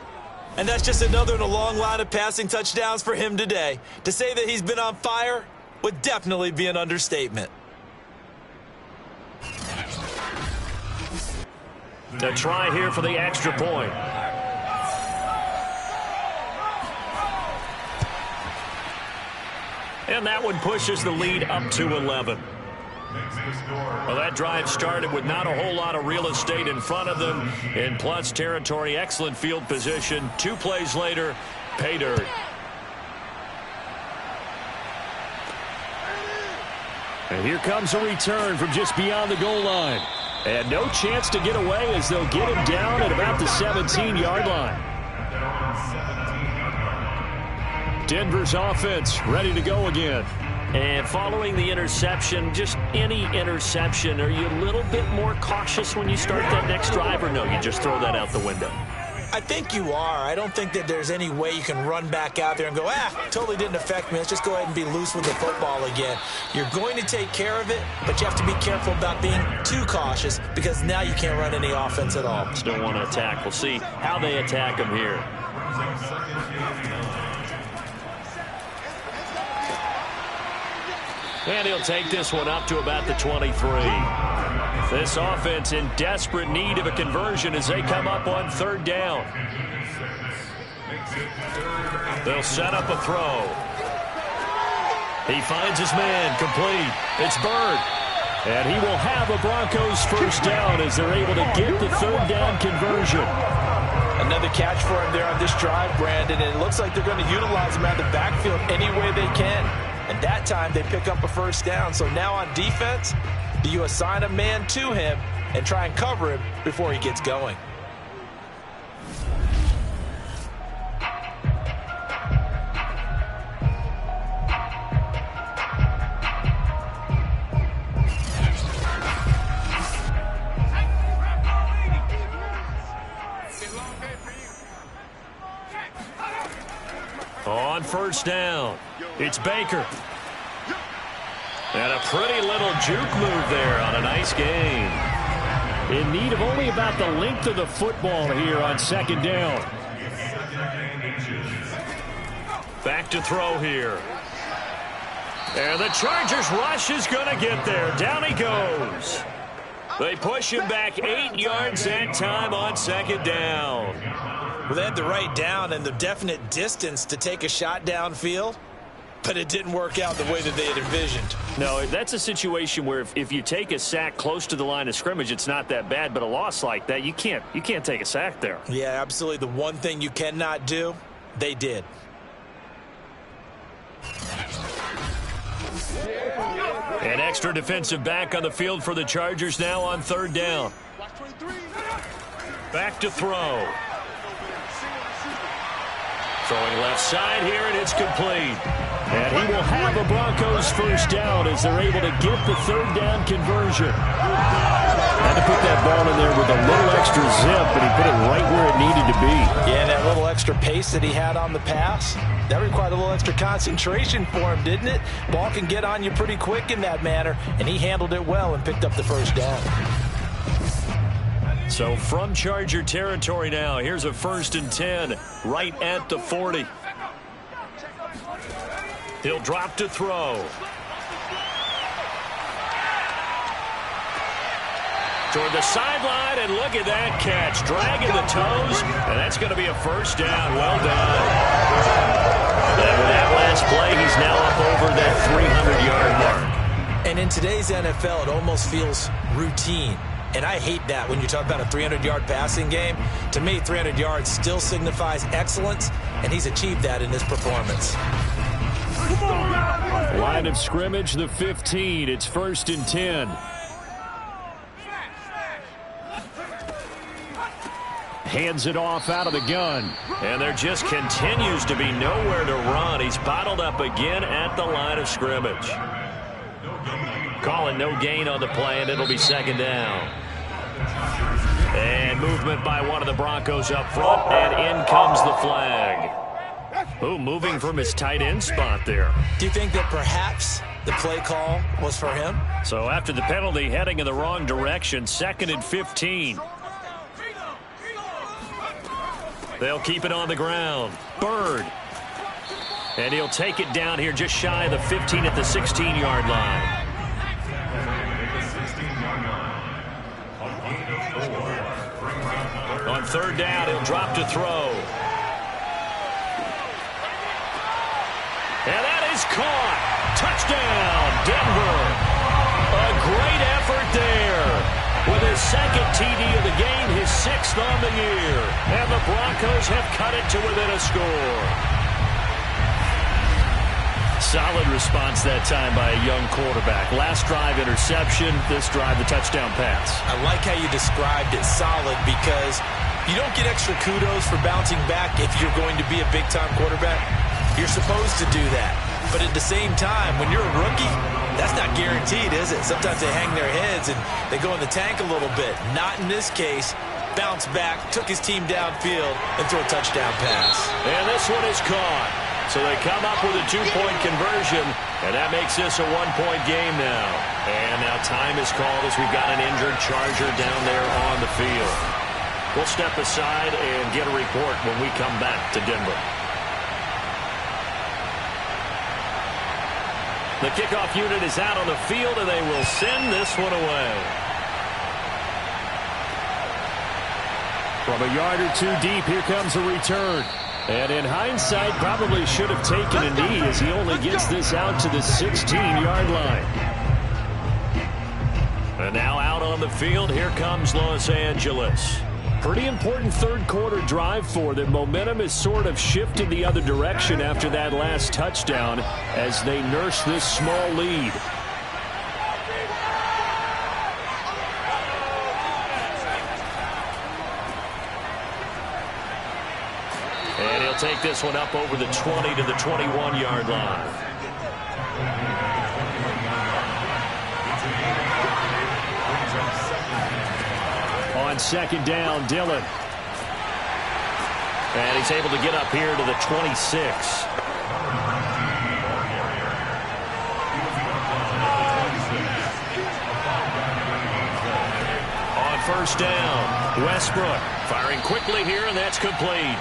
And that's just another in a long line of passing touchdowns for him today. To say that he's been on fire would definitely be an understatement. To try here for the extra point. And that one pushes the lead up to 11. Well, that drive started with not a whole lot of real estate in front of them. In plus territory, excellent field position. 2 plays later, pay dirt. And here comes a return from just beyond the goal line. And no chance to get away as they'll get him down at about the 17-yard line. Denver's offense ready to go again. And following the interception, just any interception, are you a little bit more cautious when you start that next drive, or no, you just throw that out the window? I think you are. I don't think that there's any way you can run back out there and go, totally didn't affect me. Let's just go ahead and be loose with the football again. You're going to take care of it, but you have to be careful about being too cautious because now you can't run any offense at all. Just don't want to attack. We'll see how they attack him here. And he'll take this one up to about the 23. This offense in desperate need of a conversion as they come up on 3rd down. They'll set up a throw. He finds his man, complete. It's Bird. And he will have a Broncos first down as they're able to get the third down conversion. Another catch for him there on this drive, Brandon, and it looks like they're going to utilize him out of the backfield any way they can. And that time they pick up a first down. So now on defense, do you assign a man to him and try and cover him before he gets going? On first down, it's Baker. And a pretty little juke move there on a nice gain. In need of only about the length of the football here on second down. Back to throw here. And the Chargers rush is going to get there. Down he goes. They push him back 8 yards that time on second down. Well, they had the right down and the definite distance to take a shot downfield, but it didn't work out the way that they had envisioned. No, that's a situation where if you take a sack close to the line of scrimmage, it's not that bad, but a loss like that, you can't take a sack there. Yeah, absolutely. The one thing you cannot do, they did. An extra defensive back on the field for the Chargers now on third down. Back to throw. Throwing left side here, and it's complete. And he will have a Broncos first down as they're able to get the third down conversion. Had to put that ball in there with a little extra zip, and he put it right where it needed to be. Yeah, that little extra pace that he had on the pass, that required a little extra concentration for him, didn't it? Ball can get on you pretty quick in that manner, and he handled it well and picked up the first down. So from Charger territory now, here's a 1st and 10 right at the 40. He'll drop to throw. Toward the sideline, and look at that catch. Dragging the toes, and that's going to be a first down. Well done. And with that last play, he's now up over that 300-yard mark. And in today's NFL, it almost feels routine. And I hate that when you talk about a 300-yard passing game. To me, 300 yards still signifies excellence, and he's achieved that in his performance. Line of scrimmage, the 15. It's 1st and 10. Hands it off out of the gun. And there just continues to be nowhere to run. He's bottled up again at the line of scrimmage. Calling no gain on the play, and it'll be second down. And movement by one of the Broncos up front, and in comes the flag. Ooh, moving from his tight end spot there. Do you think that perhaps the play call was for him? So after the penalty, heading in the wrong direction, 2nd and 15. They'll keep it on the ground. Bird. And he'll take it down here just shy of the 15 at the 16-yard line. On third down, he'll drop to throw. And that is caught. Touchdown, Denver. A great effort there. With his 2nd TD of the game, his 6th on the year. And the Broncos have cut it to within a score. Solid response that time by a young quarterback. Last drive interception, this drive the touchdown pass. I like how you described it solid because you don't get extra kudos for bouncing back if you're going to be a big-time quarterback. You're supposed to do that. But at the same time, when you're a rookie, that's not guaranteed, is it? Sometimes they hang their heads and they go in the tank a little bit. Not in this case. Bounced back, took his team downfield, and threw a touchdown pass. And this one is caught. So they come up with a 2-point conversion, and that makes this a 1-point game now. And now time is called as we've got an injured Charger down there on the field. We'll step aside and get a report when we come back to Denver. The kickoff unit is out on the field, and they will send this one away. From a yard or two deep, here comes a return. And in hindsight, probably should have taken a knee as he only gets this out to the 16-yard line. And now out on the field, here comes Los Angeles. Pretty important third-quarter drive for them. Momentum has sort of shifted the other direction after that last touchdown as they nurse this small lead. And he'll take this one up over the 20 to the 21-yard line. On second down, Dillon. And he's able to get up here to the 26. On first down, Westbrook firing quickly here, and that's complete.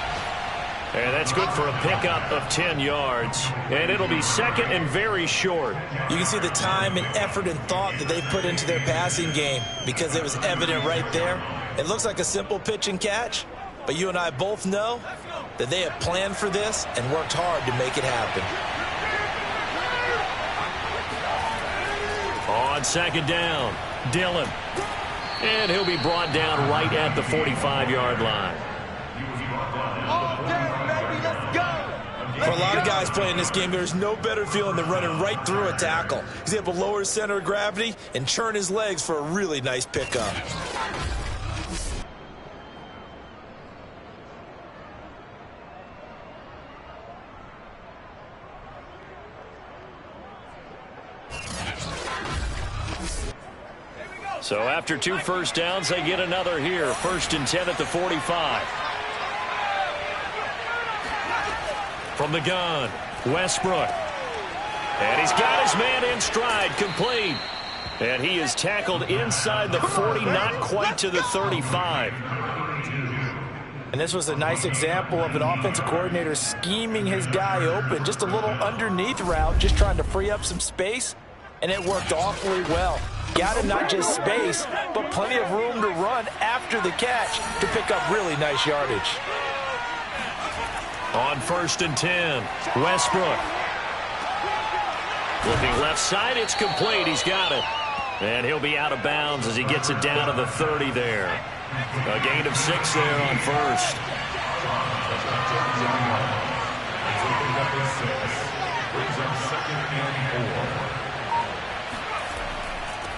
And that's good for a pickup of 10 yards. And it'll be second and very short. You can see the time and effort and thought that they put into their passing game because it was evident right there. It looks like a simple pitch and catch, but you and I both know that they have planned for this and worked hard to make it happen. On second down, Dillon. And he'll be brought down right at the 45-yard line. For a lot of guys playing this game, there's no better feeling than running right through a tackle. He's able to lower his center of gravity and churn his legs for a really nice pickup. So after 2 first downs, they get another here. 1st and 10 at the 45. From the gun, Westbrook. And he's got his man in stride, complete. And he is tackled inside the 40, not quite to the 35. And this was a nice example of an offensive coordinator scheming his guy open. Just a little underneath route, just trying to free up some space. And it worked awfully well. Got him not just space, but plenty of room to run after the catch to pick up really nice yardage. On 1st and 10, Westbrook. Looking left side, it's complete. He's got it. And he'll be out of bounds as he gets it down to the 30 there. A gain of 6 there on 1st.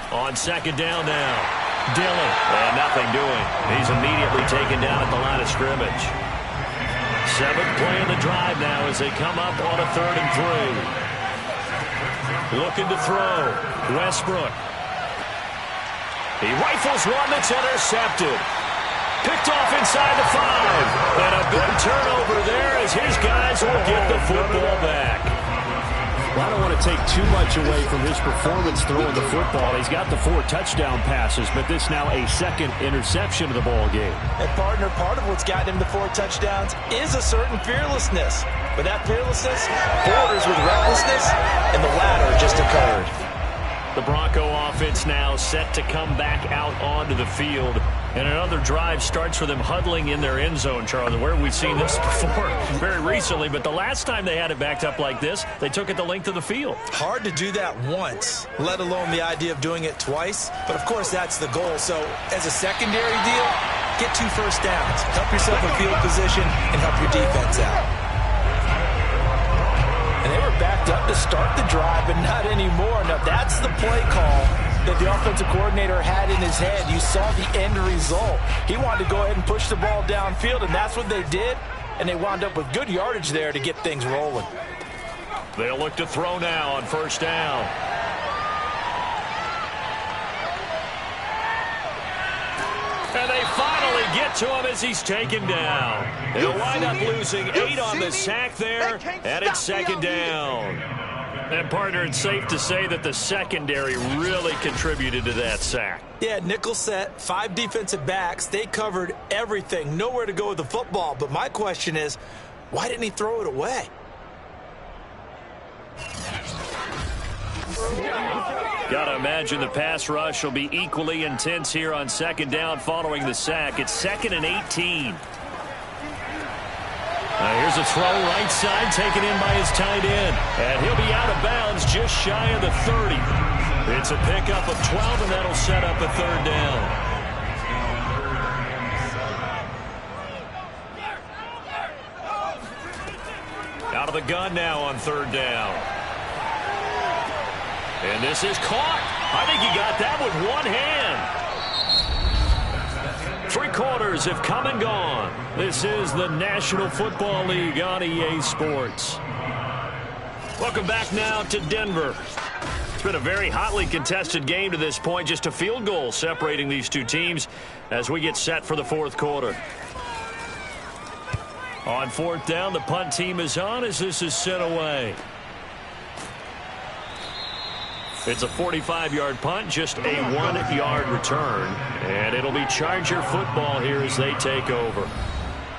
On second down now, Dillon. And nothing doing. He's immediately taken down at the line of scrimmage. 7th play of the drive now as they come up on a 3rd and 3. Looking to throw. Westbrook. He rifles one that's intercepted. Picked off inside the 5. And a big turnover there as his guys will get the football back. Well, I don't want to take too much away from his performance throwing the football. He's got the 4 touchdown passes, but this now a 2nd interception of the ball game. And partner, part of what's gotten him the 4 touchdowns is a certain fearlessness. But that fearlessness borders with recklessness, and the latter just occurred. The Bronco offense now set to come back out onto the field. And another drive starts for them huddling in their end zone, Charles. Where we've seen this before very recently, but the last time they had it backed up like this, they took it the length of the field. Hard to do that once, let alone the idea of doing it twice. But, of course, that's the goal. So, as a secondary deal, get 2 first downs. Help yourself in field position and help your defense out. And they were backed up to start the drive, but not anymore. Now, that's the play call that the offensive coordinator had in his head. You saw the end result. He wanted to go ahead and push the ball downfield, and that's what they did. And they wound up with good yardage there to get things rolling. They'll look to throw now on 1st down. And they finally get to him as he's taken down. They'll wind up losing 8 on the sack there, and it's 2nd down. And, partner, it's safe to say that the secondary really contributed to that sack. Yeah, nickel set, 5 defensive backs. They covered everything. Nowhere to go with the football. But my question is, why didn't he throw it away? Gotta imagine the pass rush will be equally intense here on 2nd down following the sack. It's 2nd and 18. Here's a throw right side, taken in by his tight end. And he'll be out of bounds just shy of the 30. It's a pickup of 12, and that'll set up a third down. Out of the gun now on third down. And this is caught. I think he got that with one hand. 3 quarters have come and gone. This is the National Football League on EA Sports. Welcome back now to Denver. It's been a very hotly contested game to this point. Just a field goal separating these two teams as we get set for the fourth quarter. On fourth down, the punt team is on as this is sent away. It's a 45-yard punt, just a 1-yard return. And it'll be Charger football here as they take over.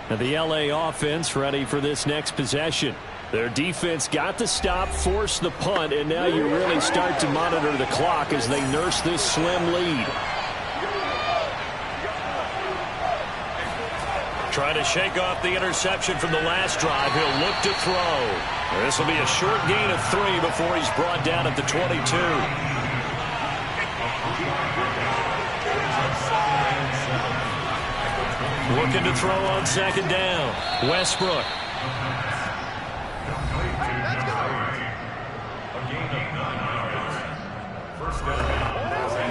And the LA offense ready for this next possession. Their defense got the stop, forced the punt, and now you really start to monitor the clock as they nurse this slim lead. Trying to shake off the interception from the last drive. He'll look to throw. This will be a short gain of 3 before he's brought down at the 22. Looking to throw on second down. Westbrook.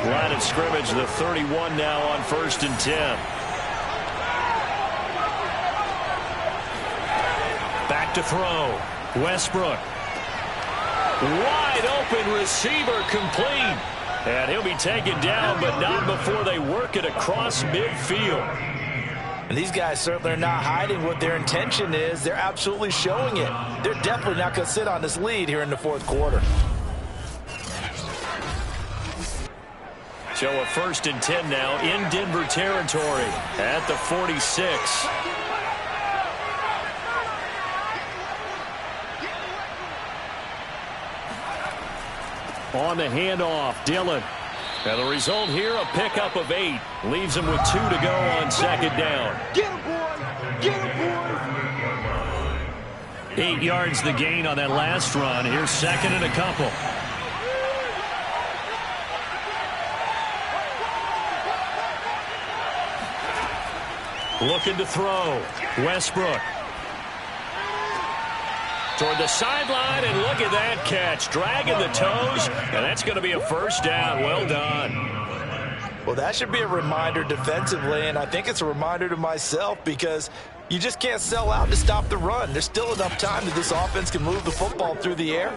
Line of scrimmage, the 31 now on 1st and 10. Back to throw. Westbrook. Wide open receiver complete. And he'll be taken down, but not before they work it across midfield. And these guys certainly are not hiding what their intention is. They're absolutely showing it. They're definitely not going to sit on this lead here in the fourth quarter. So a 1st and 10 now in Denver territory at the 46. On the handoff, Dillon. And the result here, a pickup of 8. Leaves him with 2 to go on second down. Get him, boy! Get him, boy! 8 yards the gain on that last run. Here's second and a couple. Looking to throw. Westbrook. Toward the sideline, and look at that catch. Dragging the toes, and that's going to be a first down. Well done. Well, that should be a reminder defensively, and I think it's a reminder to myself because you just can't sell out to stop the run. There's still enough time that this offense can move the football through the air,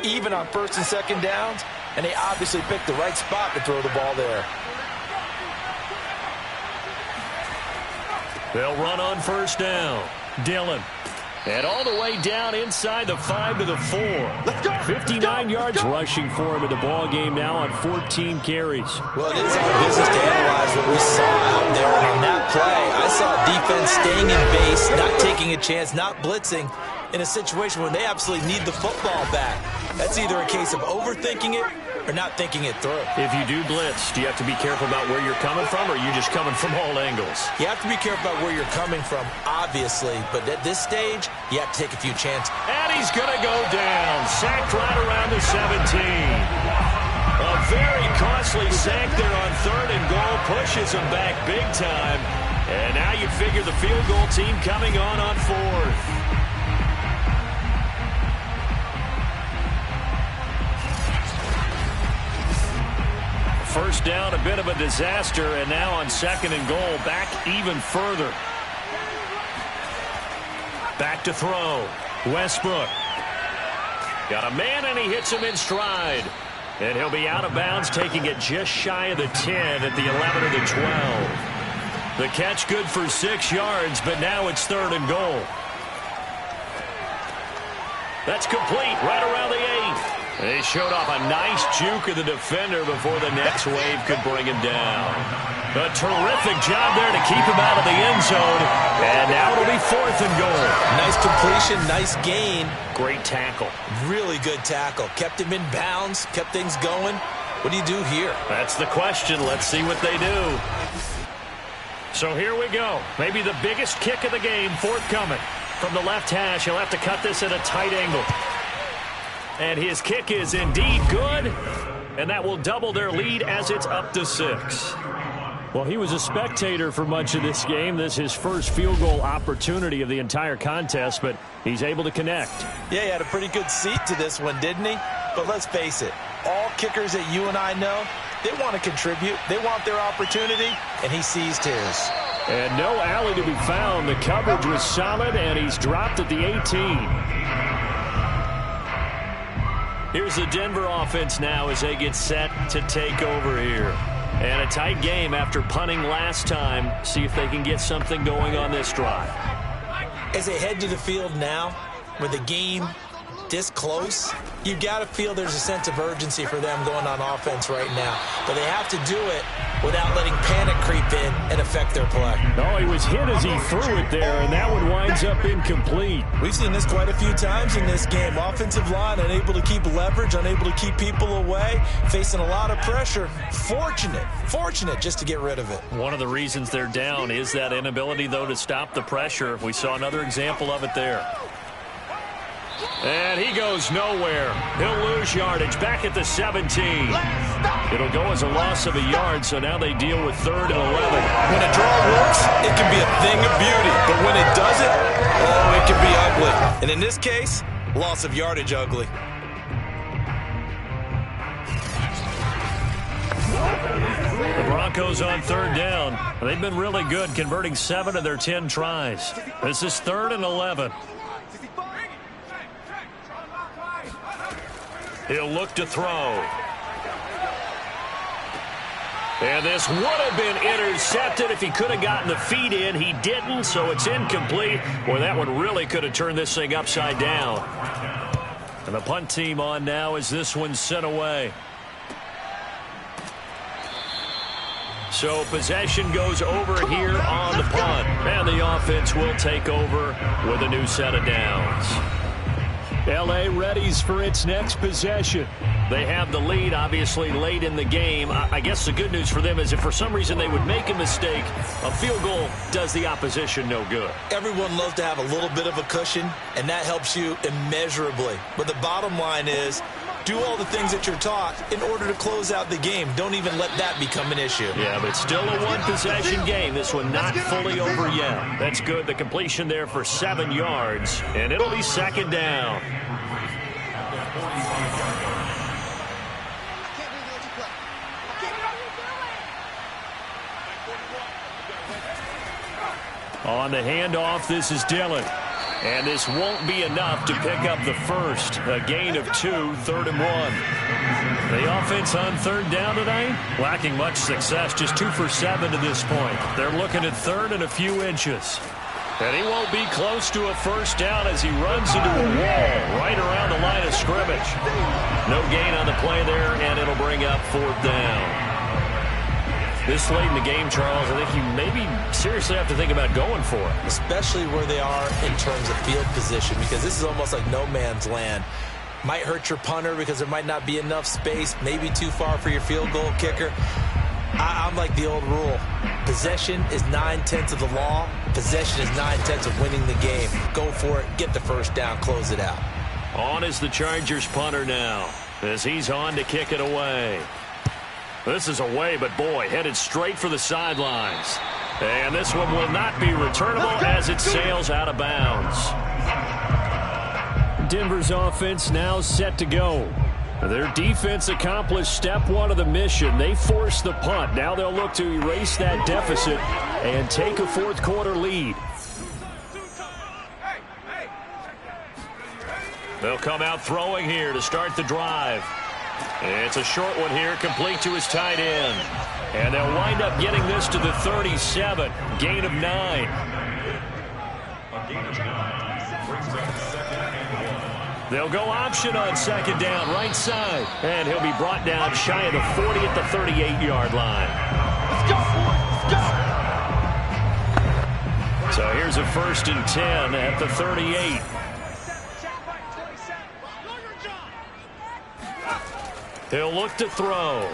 even on 1st and 2nd downs, and they obviously picked the right spot to throw the ball there. They'll run on 1st down. Dillon. And all the way down inside the 5 to the 4. Let's go. 59 yards rushing for him in the ball game now on 14 carries. Well, it is our business to analyze what we saw out there. And on that play, I saw defense staying in base, not taking a chance, not blitzing in a situation when they absolutely need the football back. That's either a case of overthinking it or not thinking it through. If you do blitz, do you have to be careful about where you're coming from, or are you just coming from all angles? You have to be careful about where you're coming from, obviously, but at this stage, you have to take a few chances. And he's going to go down, sacked right around the 17. A very costly sack there on 3rd and goal, pushes him back big time. And now you figure the field goal team coming on 4th. First down, a bit of a disaster, and now on 2nd and goal, back even further. Back to throw. Westbrook. Got a man, and he hits him in stride. And he'll be out of bounds, taking it just shy of the 10 at the 11 or the 12. The catch good for 6 yards, but now it's 3rd and goal. That's complete right around the 8. They showed off a nice juke of the defender before the next wave could bring him down. A terrific job there to keep him out of the end zone. And now it'll be 4th and goal. Nice completion, nice gain. Great tackle. Really good tackle. Kept him in bounds, kept things going. What do you do here? That's the question. Let's see what they do. So here we go. Maybe the biggest kick of the game forthcoming. From the left hash, he'll have to cut this at a tight angle. And his kick is indeed good. And that will double their lead as it's up to 6. Well, he was a spectator for much of this game. This is his first field goal opportunity of the entire contest, but he's able to connect. Yeah, he had a pretty good seat to this one, didn't he? But let's face it, all kickers that you and I know, they want to contribute. They want their opportunity, and he seized his. And no alley to be found. The coverage was solid, and he's dropped at the 18. Here's the Denver offense now as they get set to take over here. And a tight game after punting last time. See if they can get something going on this drive. As they head to the field now, with the game this close, you've got to feel there's a sense of urgency for them going on offense right now. But they have to do it without letting panic creep in and affect their play. Oh, he was hit as he threw it there, and that one winds up incomplete. We've seen this quite a few times in this game. Offensive line unable to keep leverage, unable to keep people away, facing a lot of pressure. Fortunate just to get rid of it. One of the reasons they're down is that inability, though, to stop the pressure. We saw another example of it there. And he goes nowhere. He'll lose yardage back at the 17. It'll go as a loss of a yard, so now they deal with 3rd and 11. When a draw works, it can be a thing of beauty. But when it doesn't, oh, it can be ugly. And in this case, loss of yardage ugly. The Broncos on 3rd down. They've been really good, converting 7 of their 10 tries. This is 3rd and 11. He'll look to throw. And this would have been intercepted if he could have gotten the feet in. He didn't, so it's incomplete. Boy, that one really could have turned this thing upside down. And the punt team on now as this one's sent away. So possession goes over here on the punt. And the offense will take over with a new set of downs. L.A. readies for its next possession. They have the lead, obviously, late in the game. I guess the good news for them is if for some reason they would make a mistake, a field goal does the opposition no good. Everyone loves to have a little bit of a cushion, and that helps you immeasurably. But the bottom line is, do all the things that you're taught in order to close out the game. Don't even let that become an issue. Yeah, but still a one-possession game. This one not fully over yet. That's good. The completion there for 7 yards, and it'll be 2nd down. On the handoff, this is Dillon. And this won't be enough to pick up the first. A gain of 2, 3rd and 1. The offense on 3rd down tonight, lacking much success, just 2 for 7 to this point. They're looking at 3rd and a few inches. And he won't be close to a first down as he runs into a wall right around the line of scrimmage. No gain on the play there, and it'll bring up 4th down. This late in the game, Charles, I think you maybe seriously have to think about going for it. Especially where they are in terms of field position, because this is almost like no man's land. Might hurt your punter because there might not be enough space, maybe too far for your field goal kicker. I'm like the old rule. Possession is 9/10 of the law. Possession is 9/10 of winning the game. Go for it, get the first down, close it out. On is the Chargers punter now, as he's on to kick it away. This is away, but boy, headed straight for the sidelines. And this one will not be returnable as it sails out of bounds. Denver's offense now set to go. Their defense accomplished step 1 of the mission. They forced the punt. Now they'll look to erase that deficit and take a 4th quarter lead. They'll come out throwing here to start the drive. It's a short one here, complete to his tight end. And they'll wind up getting this to the 37, gain of 9. They'll go option on 2nd down, right side. And he'll be brought down shy of the 40 at the 38-yard line. So here's a 1st and 10 at the 38. He'll look to throw.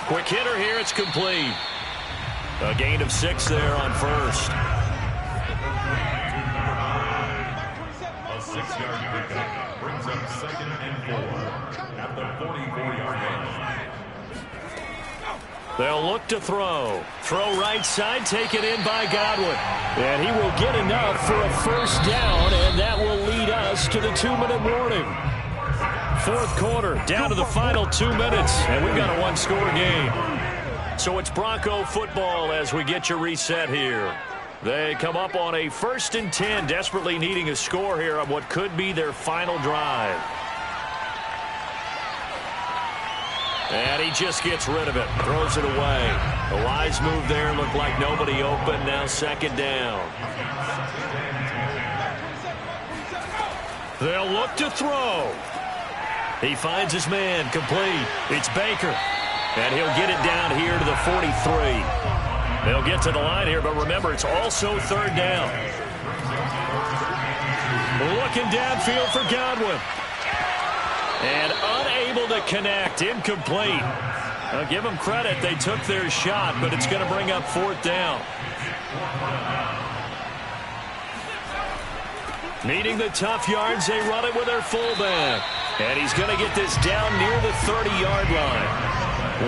Quick hitter here, it's complete. A gain of 6 there on first. A 6-yard pickup brings up 2nd and 4 at the 44-yard line. They'll look to throw. Throw right side, taken in by Godwin. And he will get enough for a first down, and that will lead us to the 2-minute warning. Fourth quarter, down to the final 2 minutes, and we've got a one-score game. So it's Bronco football as we get your reset here. They come up on a 1st and 10, desperately needing a score here on what could be their final drive. And he just gets rid of it, throws it away. A wise move there, looked like nobody open, now 2nd down. They'll look to throw. He finds his man, complete. It's Baker. And he'll get it down here to the 43. They'll get to the line here, but remember, it's also 3rd down. Looking downfield for Godwin. And unable to connect, incomplete. I'll give them credit, they took their shot, but it's going to bring up 4th down. Needing the tough yards, they run it with their fullback. And he's going to get this down near the 30-yard line.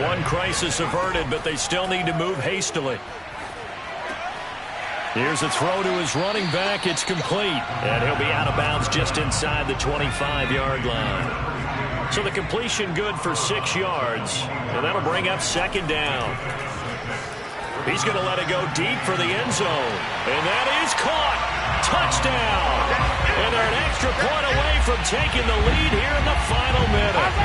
One crisis averted, but they still need to move hastily. Here's a throw to his running back. It's complete. And he'll be out of bounds just inside the 25-yard line. So the completion good for 6 yards. And that'll bring up 2nd down. He's going to let it go deep for the end zone. And that is caught. Touchdown. And they're an extra point away from taking the lead here in the final minute.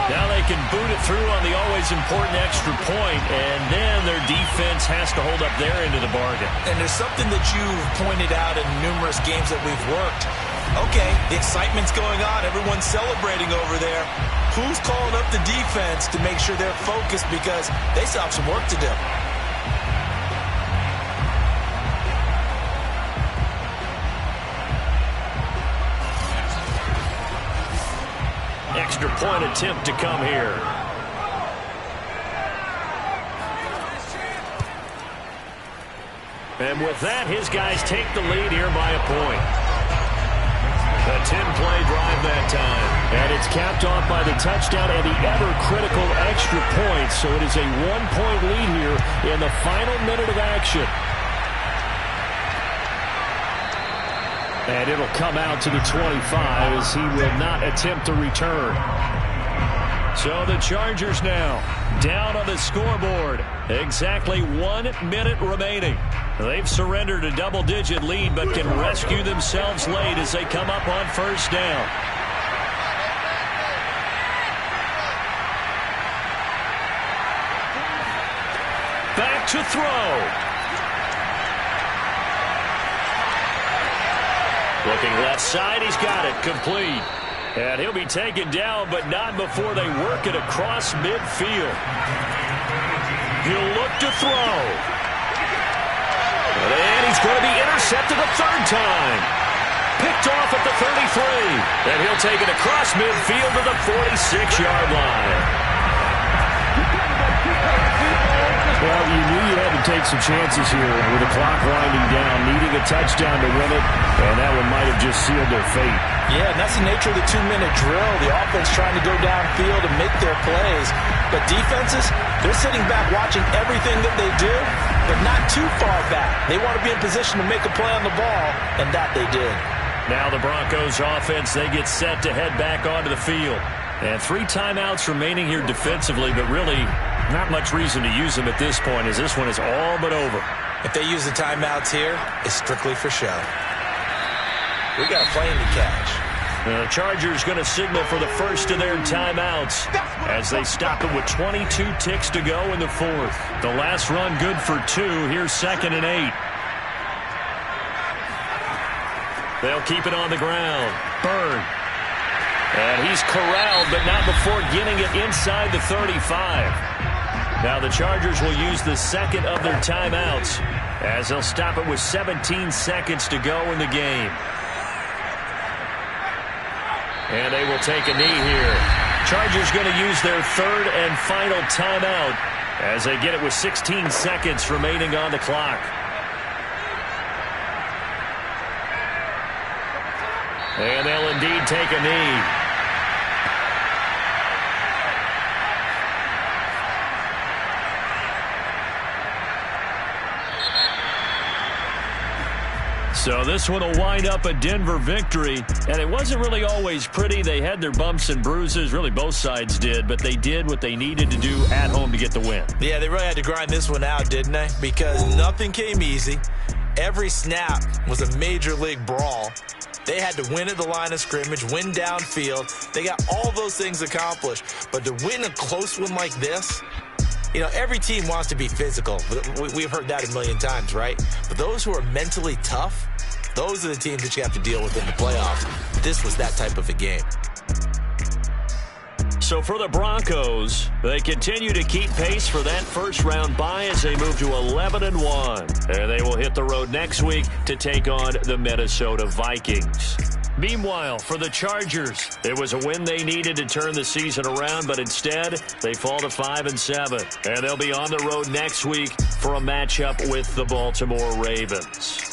Now they can boot it through on the always important extra point, and then their defense has to hold up their end of the bargain. And there's something that you've pointed out in numerous games that we've worked. Okay, the excitement's going on. Everyone's celebrating over there. Who's calling up the defense to make sure they're focused, because they still have some work to do. Extra point attempt to come here. And with that, his guys take the lead here by a point. A 10-play drive that time. And it's capped off by the touchdown and the ever-critical extra point. So it is a 1-point lead here in the final minute of action. And it'll come out to the 25 as he will not attempt to return. So the Chargers now down on the scoreboard. Exactly 1 minute remaining. They've surrendered a double-digit lead but can rescue themselves late as they come up on 1st down. Back to throw. Looking left side, he's got it, complete. And he'll be taken down, but not before they work it across midfield. He'll look to throw. And he's going to be intercepted a 3rd time. Picked off at the 33. And he'll take it across midfield to the 46-yard line. Well, you knew you had to take some chances here with the clock winding down, needing a touchdown to win it, and that one might have just sealed their fate. Yeah, and that's the nature of the 2-minute drill. The offense trying to go downfield and make their plays. But defenses, they're sitting back watching everything that they do, but not too far back. They want to be in position to make a play on the ball, and that they did. Now the Broncos offense, they get set to head back onto the field. And 3 timeouts remaining here defensively, but really not much reason to use them at this point as this one is all but over. If they use the timeouts here, it's strictly for show. We got a plane to catch. The Chargers going to signal for the first of their timeouts as they stop it with 22 ticks to go in the 4th. The last run good for 2. Here's 2nd and 8. They'll keep it on the ground. Bird. And he's corralled, but not before getting it inside the 35. Now the Chargers will use the 2nd of their timeouts as they'll stop it with 17 seconds to go in the game. And they will take a knee here. Chargers going to use their 3rd and final timeout as they get it with 16 seconds remaining on the clock. And they'll indeed take a knee. So this one will wind up a Denver victory, and it wasn't really always pretty. They had their bumps and bruises, really both sides did, but they did what they needed to do at home to get the win. Yeah, they really had to grind this one out, didn't they? Because nothing came easy. Every snap was a major league brawl. They had to win at the line of scrimmage, win downfield. They got all those things accomplished. But to win a close one like this, you know, every team wants to be physical. We've heard that a million times, right? But those who are mentally tough, those are the teams that you have to deal with in the playoffs. This was that type of a game. So for the Broncos, they continue to keep pace for that first-round bye as they move to 11-1. And they will hit the road next week to take on the Minnesota Vikings. Meanwhile, for the Chargers, it was a win they needed to turn the season around, but instead, they fall to 5-7. And they'll be on the road next week for a matchup with the Baltimore Ravens.